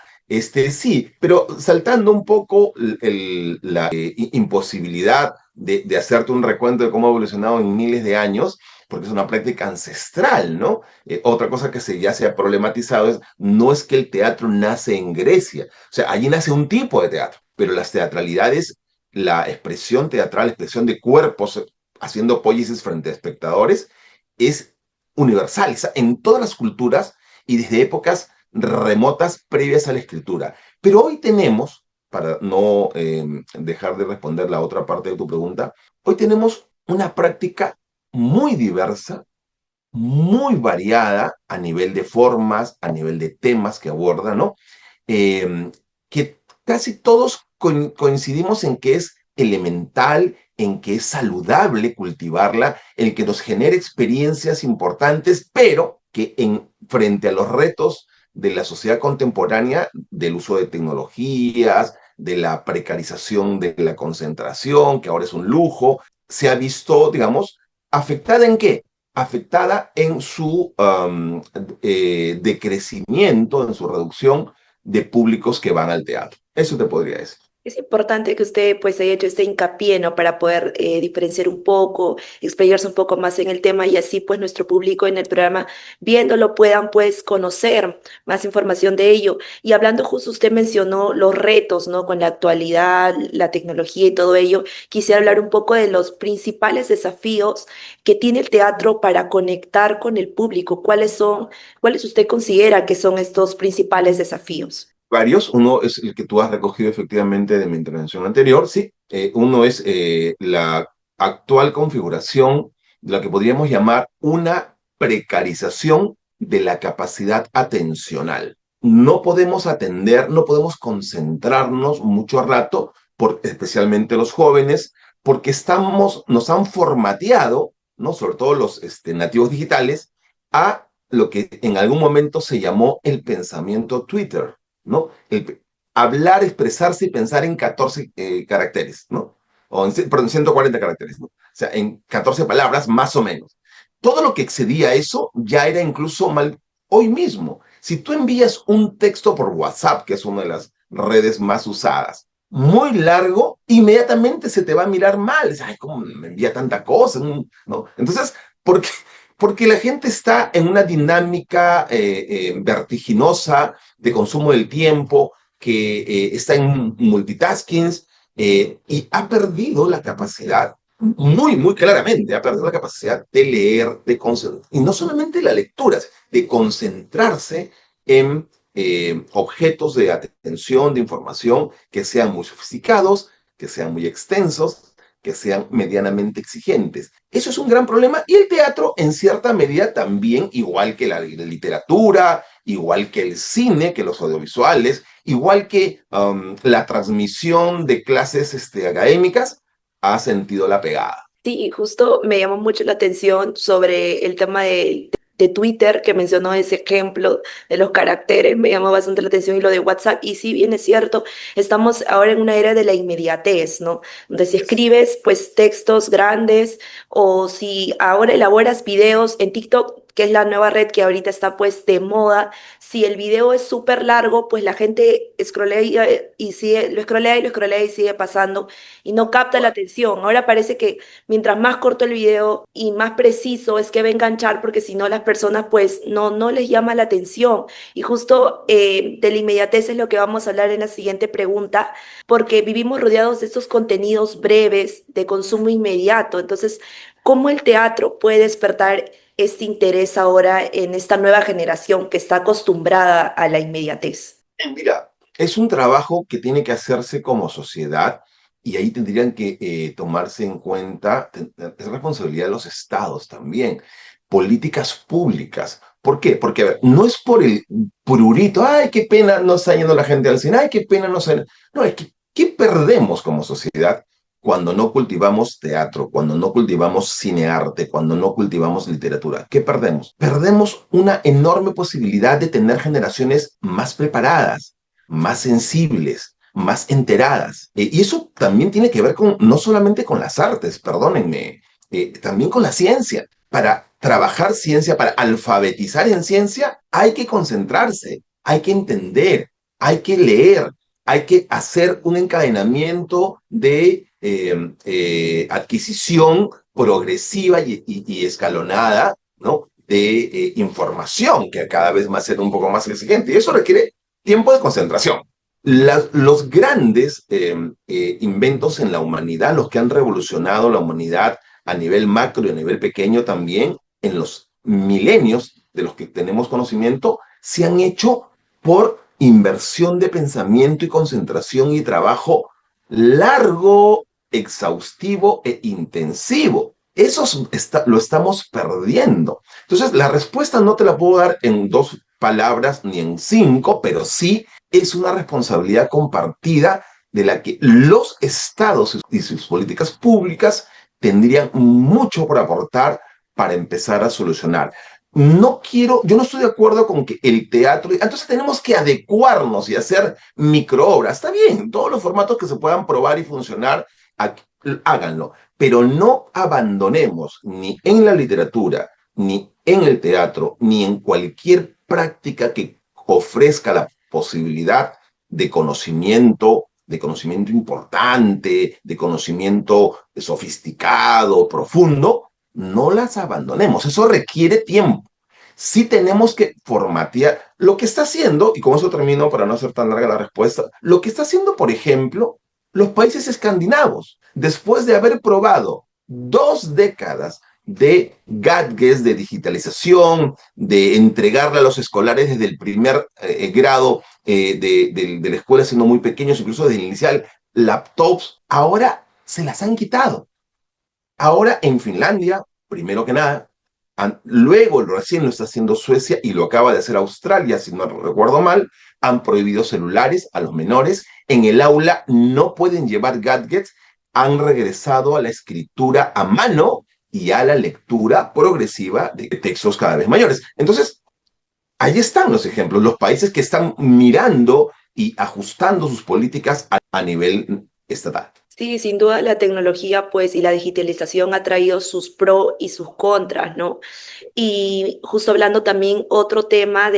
Sí, pero saltando un poco la imposibilidad de hacerte un recuento de cómo ha evolucionado en miles de años, porque es una práctica ancestral, ¿no? Otra cosa que ya se ha problematizado es, no es que el teatro nace en Grecia, o sea, allí nace un tipo de teatro, pero las teatralidades, la expresión teatral, la expresión de cuerpos haciendo poiesis frente a espectadores, es universal, en todas las culturas y desde épocas remotas previas a la escritura. Pero hoy tenemos, para no dejar de responder la otra parte de tu pregunta, hoy tenemos una práctica muy diversa, muy variada a nivel de formas, a nivel de temas que aborda, ¿no? Que casi todos coincidimos en que es elemental, en que es saludable cultivarla, en que nos genera experiencias importantes, pero que frente a los retos de la sociedad contemporánea, del uso de tecnologías, de la precarización de la concentración, que ahora es un lujo, se ha visto, digamos, ¿afectada en qué? Afectada en su decrecimiento, en su reducción de públicos que van al teatro. Eso te podría decir. Es importante que usted pues haya hecho este hincapié, ¿no? Para poder diferenciar un poco, explayarse un poco más en el tema y así pues nuestro público en el programa viéndolo puedan pues conocer más información de ello. Y hablando justo, usted mencionó los retos, ¿no? Con la actualidad, la tecnología y todo ello, quisiera hablar un poco de los principales desafíos que tiene el teatro para conectar con el público. ¿Cuáles usted considera que son estos principales desafíos? Varios. Uno es el que tú has recogido efectivamente de mi intervención anterior, sí. Uno es la actual configuración de lo que podríamos llamar una precarización de la capacidad atencional. No podemos atender, no podemos concentrarnos mucho rato, especialmente los jóvenes, porque nos han formateado, ¿no? Sobre todo los nativos digitales, a lo que en algún momento se llamó el pensamiento Twitter, ¿no? Hablar, expresarse y pensar en 14 caracteres, ¿no? Perdón, 140 caracteres, ¿no? O sea, en 14 palabras más o menos. Todo lo que excedía eso ya era incluso mal. Hoy mismo, si tú envías un texto por WhatsApp, que es una de las redes más usadas, muy largo, inmediatamente se te va a mirar mal. Ay, ¿cómo me envía tanta cosa? ¿No? Entonces, ¿por qué? Porque la gente está en una dinámica vertiginosa de consumo del tiempo, que está en multitaskings y ha perdido la capacidad, muy claramente, ha perdido la capacidad de leer, de concentrar, y no solamente la lectura, de concentrarse en objetos de atención, de información que sean muy sofisticados, que sean muy extensos, que sean medianamente exigentes. Eso es un gran problema y el teatro en cierta medida también, igual que la literatura, igual que el cine, que los audiovisuales, igual que la transmisión de clases académicas, ha sentido la pegada. Sí, justo me llamó mucho la atención sobre el tema de Twitter, que mencionó ese ejemplo de los caracteres, me llamó bastante la atención, y lo de WhatsApp, y sí, bien es cierto, estamos ahora en una era de la inmediatez, ¿no? Donde si escribes, pues, textos grandes, o si ahora elaboras videos en TikTok, que es la nueva red que ahorita está, pues, de moda, si el video es súper largo, pues la gente scrollea y sigue, lo scrollea y lo scrollea y sigue pasando, y no capta la atención. Ahora parece que mientras más corto el video y más preciso es que va a enganchar, porque si no las personas pues no les llama la atención. Y justo de la inmediatez es lo que vamos a hablar en la siguiente pregunta, porque vivimos rodeados de estos contenidos breves de consumo inmediato. Entonces, ¿cómo el teatro puede despertar este interés ahora en esta nueva generación que está acostumbrada a la inmediatez? Mira, es un trabajo que tiene que hacerse como sociedad y ahí tendrían que tomarse en cuenta, es responsabilidad de los estados también, políticas públicas. ¿Por qué? Porque a ver, no es por el prurito, ay, qué pena no está yendo la gente al cine, ay, qué pena no está. No, es que, ¿qué perdemos como sociedad cuando no cultivamos teatro, cuando no cultivamos cinearte, cuando no cultivamos literatura? ¿Qué perdemos? Perdemos una enorme posibilidad de tener generaciones más preparadas, más sensibles, más enteradas. Y eso también tiene que ver con, no solamente con las artes, perdónenme, también con la ciencia. Para trabajar ciencia, para alfabetizar en ciencia, hay que concentrarse, hay que entender, hay que leer, hay que hacer un encadenamiento de adquisición progresiva y escalonada, ¿no? De información, que cada vez va a ser un poco más exigente. Y eso requiere tiempo de concentración. Los grandes inventos en la humanidad, los que han revolucionado la humanidad a nivel macro y a nivel pequeño también, en los milenios de los que tenemos conocimiento, se han hecho por inversión de pensamiento y concentración y trabajo largo, exhaustivo e intensivo. Eso lo estamos perdiendo. Entonces, la respuesta no te la puedo dar en 2 palabras ni en 5, pero sí es una responsabilidad compartida de la que los estados y sus políticas públicas tendrían mucho por aportar para empezar a solucionar. Yo no estoy de acuerdo con que el teatro, entonces tenemos que adecuarnos y hacer microobras. Está bien, todos los formatos que se puedan probar y funcionar, háganlo, pero no abandonemos ni en la literatura, ni en el teatro, ni en cualquier práctica que ofrezca la posibilidad de conocimiento importante, de conocimiento sofisticado, profundo. No las abandonemos, eso requiere tiempo. Sí tenemos que formatear lo que está haciendo, y con eso termino para no hacer tan larga la respuesta, lo que está haciendo, por ejemplo, los países escandinavos, después de haber probado 2 décadas de gadgets, de digitalización, de entregarle a los escolares desde el primer grado de la escuela, siendo muy pequeños, incluso desde el inicial, laptops, ahora se las han quitado. Ahora en Finlandia, primero que nada, luego recién lo está haciendo Suecia y lo acaba de hacer Australia, si no recuerdo mal, han prohibido celulares a los menores. En el aula no pueden llevar gadgets, han regresado a la escritura a mano y a la lectura progresiva de textos cada vez mayores. Entonces, ahí están los ejemplos, los países que están mirando y ajustando sus políticas a nivel estatal. Sí, sin duda la tecnología, pues, y la digitalización ha traído sus pros y sus contras, ¿no? Y justo hablando también otro tema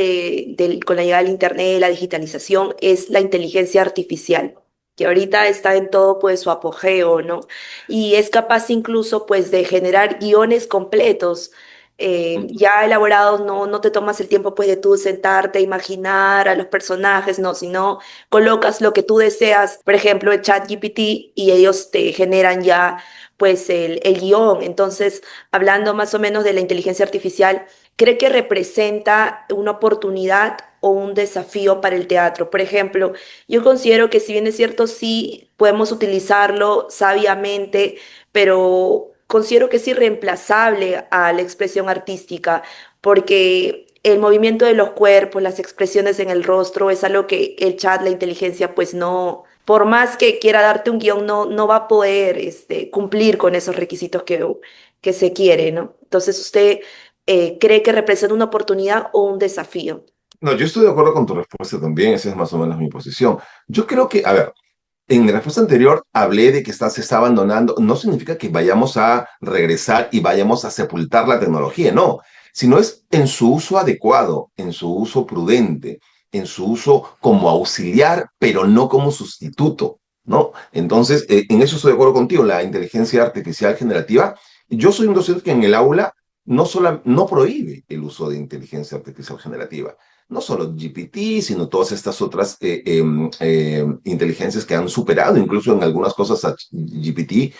con la llegada del Internet, la digitalización, es la inteligencia artificial, que ahorita está en todo, pues, su apogeo, ¿no? Y es capaz incluso, pues, de generar guiones completos, ya elaborados. No te tomas el tiempo, pues, de tú sentarte, imaginar a los personajes, no, sino colocas lo que tú deseas, por ejemplo, el chat GPT, y ellos te generan ya, pues, el guión. Entonces, hablando más o menos de la inteligencia artificial, ¿cree que representa una oportunidad o un desafío para el teatro? Por ejemplo, yo considero que, si bien es cierto, sí podemos utilizarlo sabiamente, pero considero que es irreemplazable a la expresión artística, porque el movimiento de los cuerpos, las expresiones en el rostro, es algo que el chat, la inteligencia, pues no, por más que quiera darte un guión, no va a poder cumplir con esos requisitos que se quiere, ¿no? Entonces, ¿usted cree que representa una oportunidad o un desafío? No, yo estoy de acuerdo con tu respuesta también, esa es más o menos mi posición. Yo creo que, a ver, en mi respuesta anterior hablé de que se está abandonando, no significa que vayamos a regresar y vayamos a sepultar la tecnología, no, sino es en su uso adecuado, en su uso prudente, en su uso como auxiliar, pero no como sustituto, ¿no? Entonces, en eso estoy de acuerdo contigo, la inteligencia artificial generativa. Yo soy un docente que en el aula no prohíbe el uso de inteligencia artificial generativa, no solo GPT, sino todas estas otras inteligencias que han superado incluso en algunas cosas a GPT,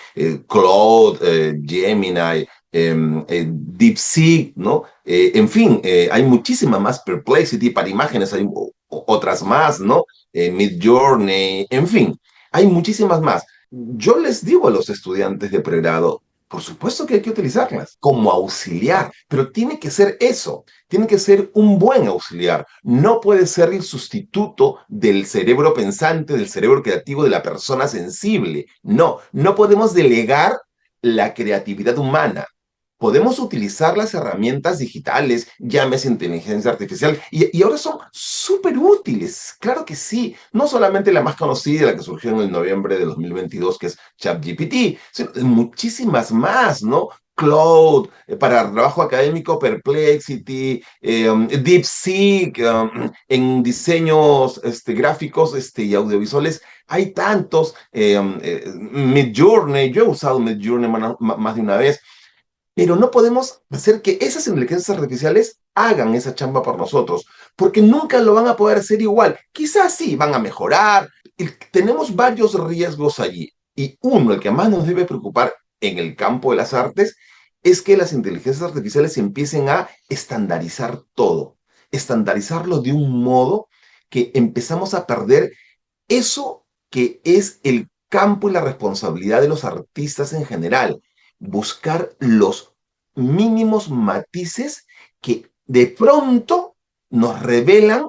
Claude, Gemini, DeepSeek, ¿no? En fin, hay muchísima más. Perplexity para imágenes, hay otras más, ¿no? Midjourney, en fin, hay muchísimas más. Yo les digo a los estudiantes de pregrado, por supuesto que hay que utilizarlas como auxiliar, pero tiene que ser eso, tiene que ser un buen auxiliar. No puede ser el sustituto del cerebro pensante, del cerebro creativo, de la persona sensible. No, no podemos delegar la creatividad humana. Podemos utilizar las herramientas digitales, llámese inteligencia artificial, y ahora son súper útiles, claro que sí. No solamente la más conocida, la que surgió en el noviembre de 2022, que es ChatGPT, sino muchísimas más, ¿no? Claude, para trabajo académico, Perplexity, DeepSeek, en diseños gráficos y audiovisuales, hay tantos, Midjourney, yo he usado Midjourney más de una vez. Pero no podemos hacer que esas inteligencias artificiales hagan esa chamba por nosotros, porque nunca lo van a poder hacer igual. Quizás sí, van a mejorar. Tenemos varios riesgos allí. Y uno, el que más nos debe preocupar en el campo de las artes, es que las inteligencias artificiales empiecen a estandarizar todo. Estandarizarlo de un modo que empezamos a perder eso que es el campo y la responsabilidad de los artistas en general, buscar los mínimos matices que de pronto nos revelan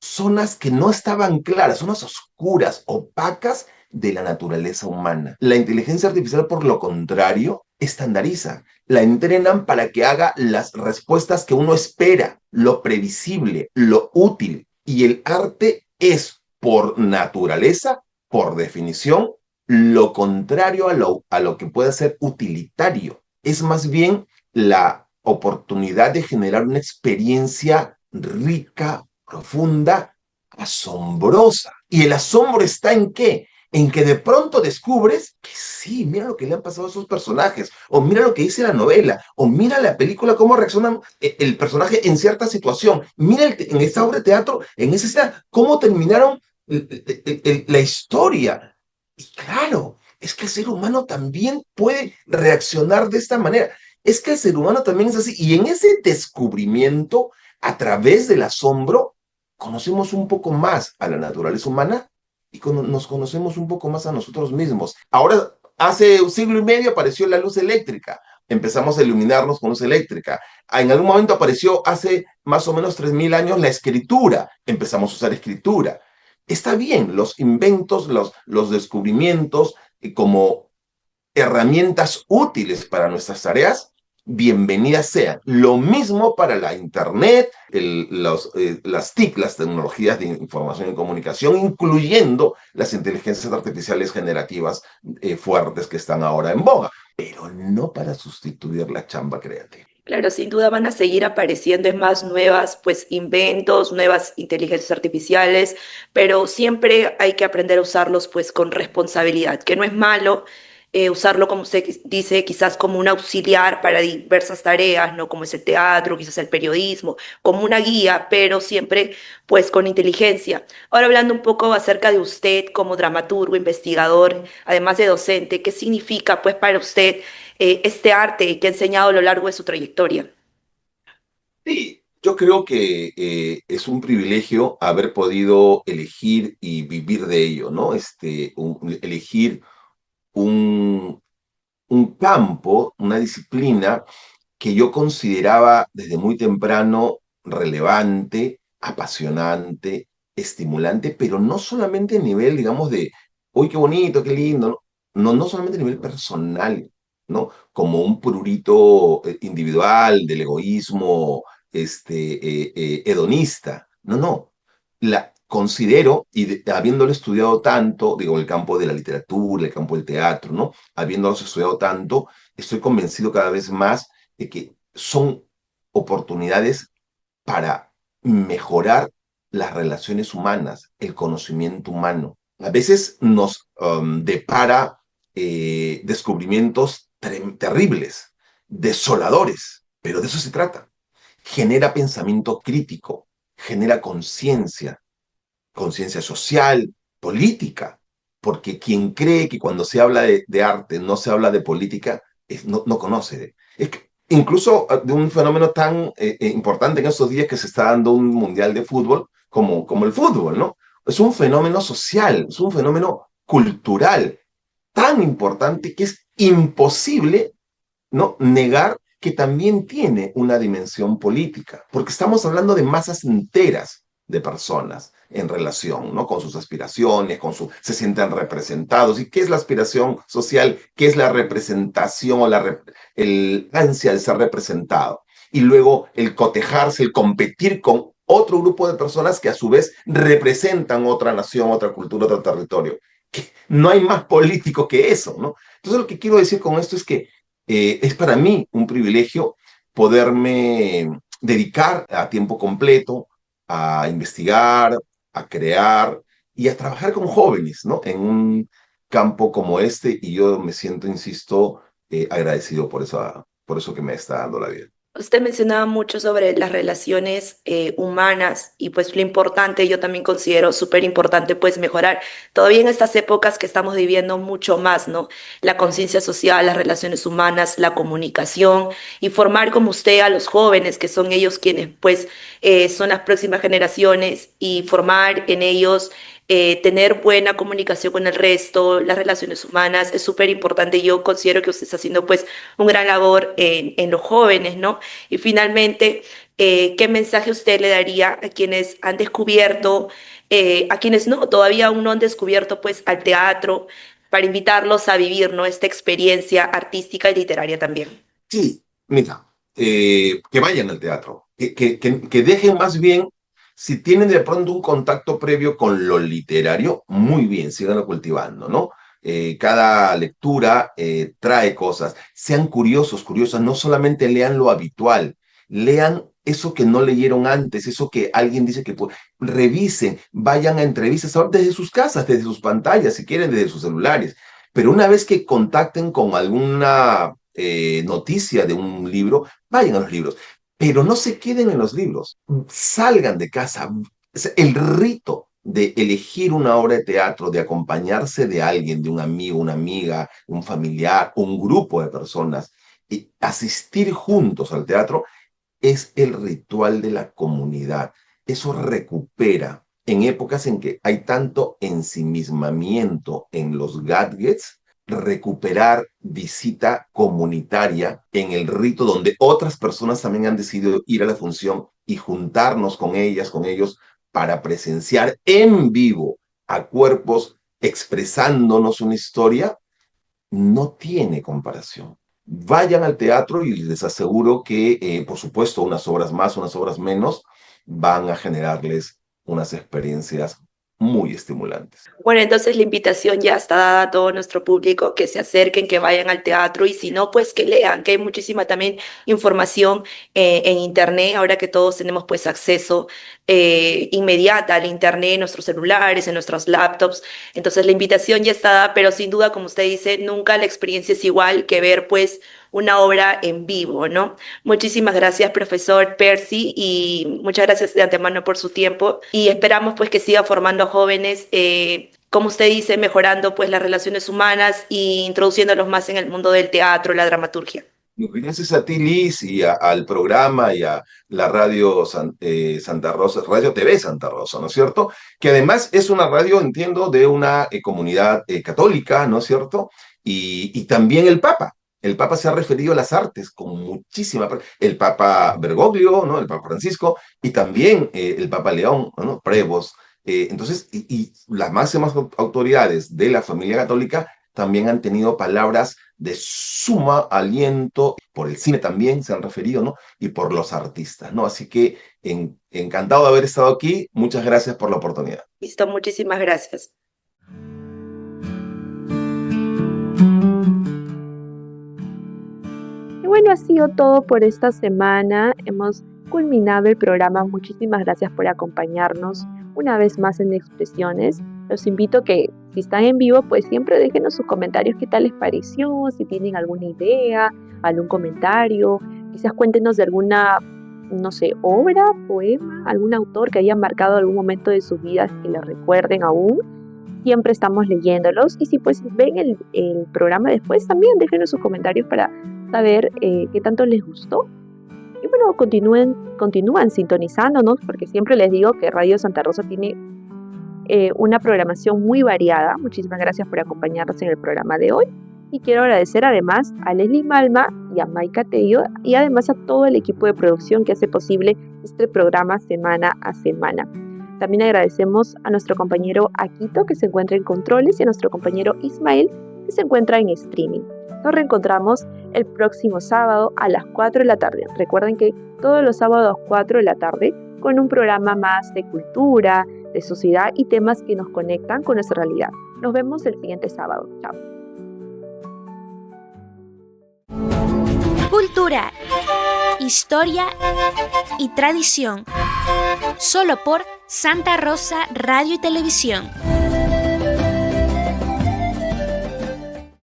zonas que no estaban claras, zonas oscuras, opacas de la naturaleza humana. La inteligencia artificial, por lo contrario, estandariza. La entrenan para que haga las respuestas que uno espera, lo previsible, lo útil. Y el arte es, por naturaleza, por definición, lo contrario a lo que puede ser utilitario. Es más bien la oportunidad de generar una experiencia rica, profunda, asombrosa. ¿Y el asombro está en qué? En que de pronto descubres que sí, mira lo que le han pasado a esos personajes, o mira lo que dice la novela, o mira la película, cómo reacciona el personaje en cierta situación, mira en esta obra de teatro, en esa escena, cómo terminaron la historia. Y claro, es que el ser humano también puede reaccionar de esta manera. Es que el ser humano también es así. Y en ese descubrimiento, a través del asombro, conocemos un poco más a la naturaleza humana y nos conocemos un poco más a nosotros mismos. Ahora, hace un siglo y medio apareció la luz eléctrica. Empezamos a iluminarnos con luz eléctrica. En algún momento apareció, hace más o menos 3000 años, la escritura. Empezamos a usar escritura. Está bien, los inventos, los descubrimientos como herramientas útiles para nuestras tareas, bienvenidas sean. Lo mismo para la Internet, las TIC, las tecnologías de información y comunicación, incluyendo las inteligencias artificiales generativas fuertes que están ahora en boga, pero no para sustituir la chamba creativa. Claro, sin duda van a seguir apareciendo en más nuevas, pues, inventos, nuevas inteligencias artificiales, pero siempre hay que aprender a usarlos, pues, con responsabilidad, que no es malo usarlo, como usted dice, quizás como un auxiliar para diversas tareas, ¿no? Como es el teatro, quizás el periodismo, como una guía, pero siempre, pues, con inteligencia. Ahora hablando un poco acerca de usted como dramaturgo, investigador, además de docente, ¿qué significa, pues, para usted este arte que ha enseñado a lo largo de su trayectoria? Sí, yo creo que es un privilegio haber podido elegir y vivir de ello, ¿no? Elegir un, un campo, una disciplina que yo consideraba desde muy temprano relevante, apasionante, estimulante, pero no solamente a nivel, digamos, de, uy, qué bonito, qué lindo, ¿no? No solamente a nivel personal, ¿no? Como un prurito individual del egoísmo hedonista. No, no. Considero, y habiéndolo estudiado tanto, digo, el campo de la literatura, el campo del teatro, ¿no? Habiéndolo estudiado tanto, estoy convencido cada vez más de que son oportunidades para mejorar las relaciones humanas, el conocimiento humano. A veces nos depara descubrimientos terribles, desoladores, pero de eso se trata. Genera pensamiento crítico, genera conciencia social, política, porque quien cree que cuando se habla de arte no se habla de política, no conoce. Es que incluso de un fenómeno tan importante en estos días que se está dando un mundial de fútbol como el fútbol, ¿no? Es un fenómeno social, es un fenómeno cultural tan importante que es imposible, ¿no?, negar que también tiene una dimensión política, porque estamos hablando de masas enteras de personas en relación, ¿no?, con sus aspiraciones, se sienten representados. ¿Y qué es la aspiración social? ¿Qué es la representación o el ansia de ser representado? Y luego el cotejarse, el competir con otro grupo de personas que a su vez representan otra nación, otra cultura, otro territorio. No hay más político que eso, ¿no? Entonces lo que quiero decir con esto es que es para mí un privilegio poderme dedicar a tiempo completo a investigar, a crear y a trabajar con jóvenes, ¿no? En un campo como este, y yo me siento, insisto, agradecido por eso que me está dando la vida. Usted mencionaba mucho sobre las relaciones humanas y pues lo importante, yo también considero súper importante pues mejorar todavía en estas épocas que estamos viviendo mucho más, ¿no? La conciencia social, las relaciones humanas, la comunicación y formar como usted a los jóvenes que son ellos quienes pues son las próximas generaciones y formar en ellos tener buena comunicación con el resto, las relaciones humanas es súper importante. Yo considero que usted está haciendo pues un gran labor en los jóvenes, ¿no? Y finalmente, ¿qué mensaje usted le daría a quienes han descubierto, a quienes no, todavía aún no han descubierto pues al teatro, para invitarlos a vivir, ¿no?, esta experiencia artística y literaria también? Sí, mira, que vayan al teatro, que dejen más bien, si tienen de pronto un contacto previo con lo literario, muy bien, síganlo cultivando, ¿no? Cada lectura trae cosas. Sean curiosos, curiosas, no solamente lean lo habitual, lean eso que no leyeron antes, eso que alguien dice que revisen, vayan a entrevistas ahora desde sus casas, desde sus pantallas, si quieren, desde sus celulares. Pero una vez que contacten con alguna noticia de un libro, vayan a los libros. Pero no se queden en los libros, salgan de casa. El rito de elegir una obra de teatro, de acompañarse de alguien, de un amigo, una amiga, un familiar, un grupo de personas, y asistir juntos al teatro, es el ritual de la comunidad. Eso recupera en épocas en que hay tanto ensimismamiento en los gadgets, recuperar visita comunitaria en el rito donde otras personas también han decidido ir a la función y juntarnos con ellas, con ellos, para presenciar en vivo a cuerpos expresándonos una historia, no tiene comparación. vayan al teatro y les aseguro que, por supuesto, unas obras más, unas obras menos, van a generarles unas experiencias muy estimulantes. Bueno, entonces la invitación ya está dada a todo nuestro público, que se acerquen, que vayan al teatro y si no, pues que lean, que hay muchísima también información en internet, ahora que todos tenemos pues acceso inmediata al internet en nuestros celulares, en nuestros laptops. Entonces la invitación ya está dada, pero sin duda, como usted dice, nunca la experiencia es igual que ver pues una obra en vivo, ¿no? Muchísimas gracias, profesor Percy, y muchas gracias de antemano por su tiempo. Y esperamos pues que siga formando jóvenes, como usted dice, mejorando pues las relaciones humanas e introduciéndolos más en el mundo del teatro, la dramaturgia. Gracias a ti, Liz, y al programa y a la radio Santa Rosa, Radio TV Santa Rosa, ¿no es cierto? Que además es una radio, entiendo, de una comunidad católica, ¿no es cierto? Y también el Papa. El Papa se ha referido a las artes con muchísima... El Papa Bergoglio, ¿no? El Papa Francisco, y también el Papa León, ¿no? Prevost. Entonces, y las máximas autoridades de la familia católica también han tenido palabras de suma aliento. Por el cine también se han referido, ¿no? Y por los artistas, ¿no? Así que encantado de haber estado aquí. Muchas gracias por la oportunidad. Listo, muchísimas gracias. Y bueno, ha sido todo por esta semana. Hemos culminado el programa. Muchísimas gracias por acompañarnos una vez más en Expresiones. Los invito a que, si están en vivo, pues siempre déjenos sus comentarios, qué tal les pareció, si tienen alguna idea, algún comentario, quizás cuéntenos de alguna, no sé, obra, poema, algún autor que haya marcado algún momento de sus vidas que les recuerden aún. Siempre estamos leyéndolos, y si pues ven el programa después, también déjenos sus comentarios para saber qué tanto les gustó. Y bueno, continúan sintonizándonos, porque siempre les digo que Radio Santa Rosa tiene una programación muy variada. Muchísimas gracias por acompañarnos en el programa de hoy. Y quiero agradecer además a Leslie Malma y a Maika Tello, y además a todo el equipo de producción que hace posible este programa semana a semana. También agradecemos a nuestro compañero Aquito, que se encuentra en controles, y a nuestro compañero Ismael, que se encuentra en streaming. Nos reencontramos el próximo sábado a las 4 de la tarde. Recuerden que todos los sábados 4 de la tarde, con un programa más de cultura, de sociedad y temas que nos conectan con nuestra realidad. Nos vemos el siguiente sábado. Chao. Cultura, historia y tradición. Solo por Santa Rosa Radio y Televisión.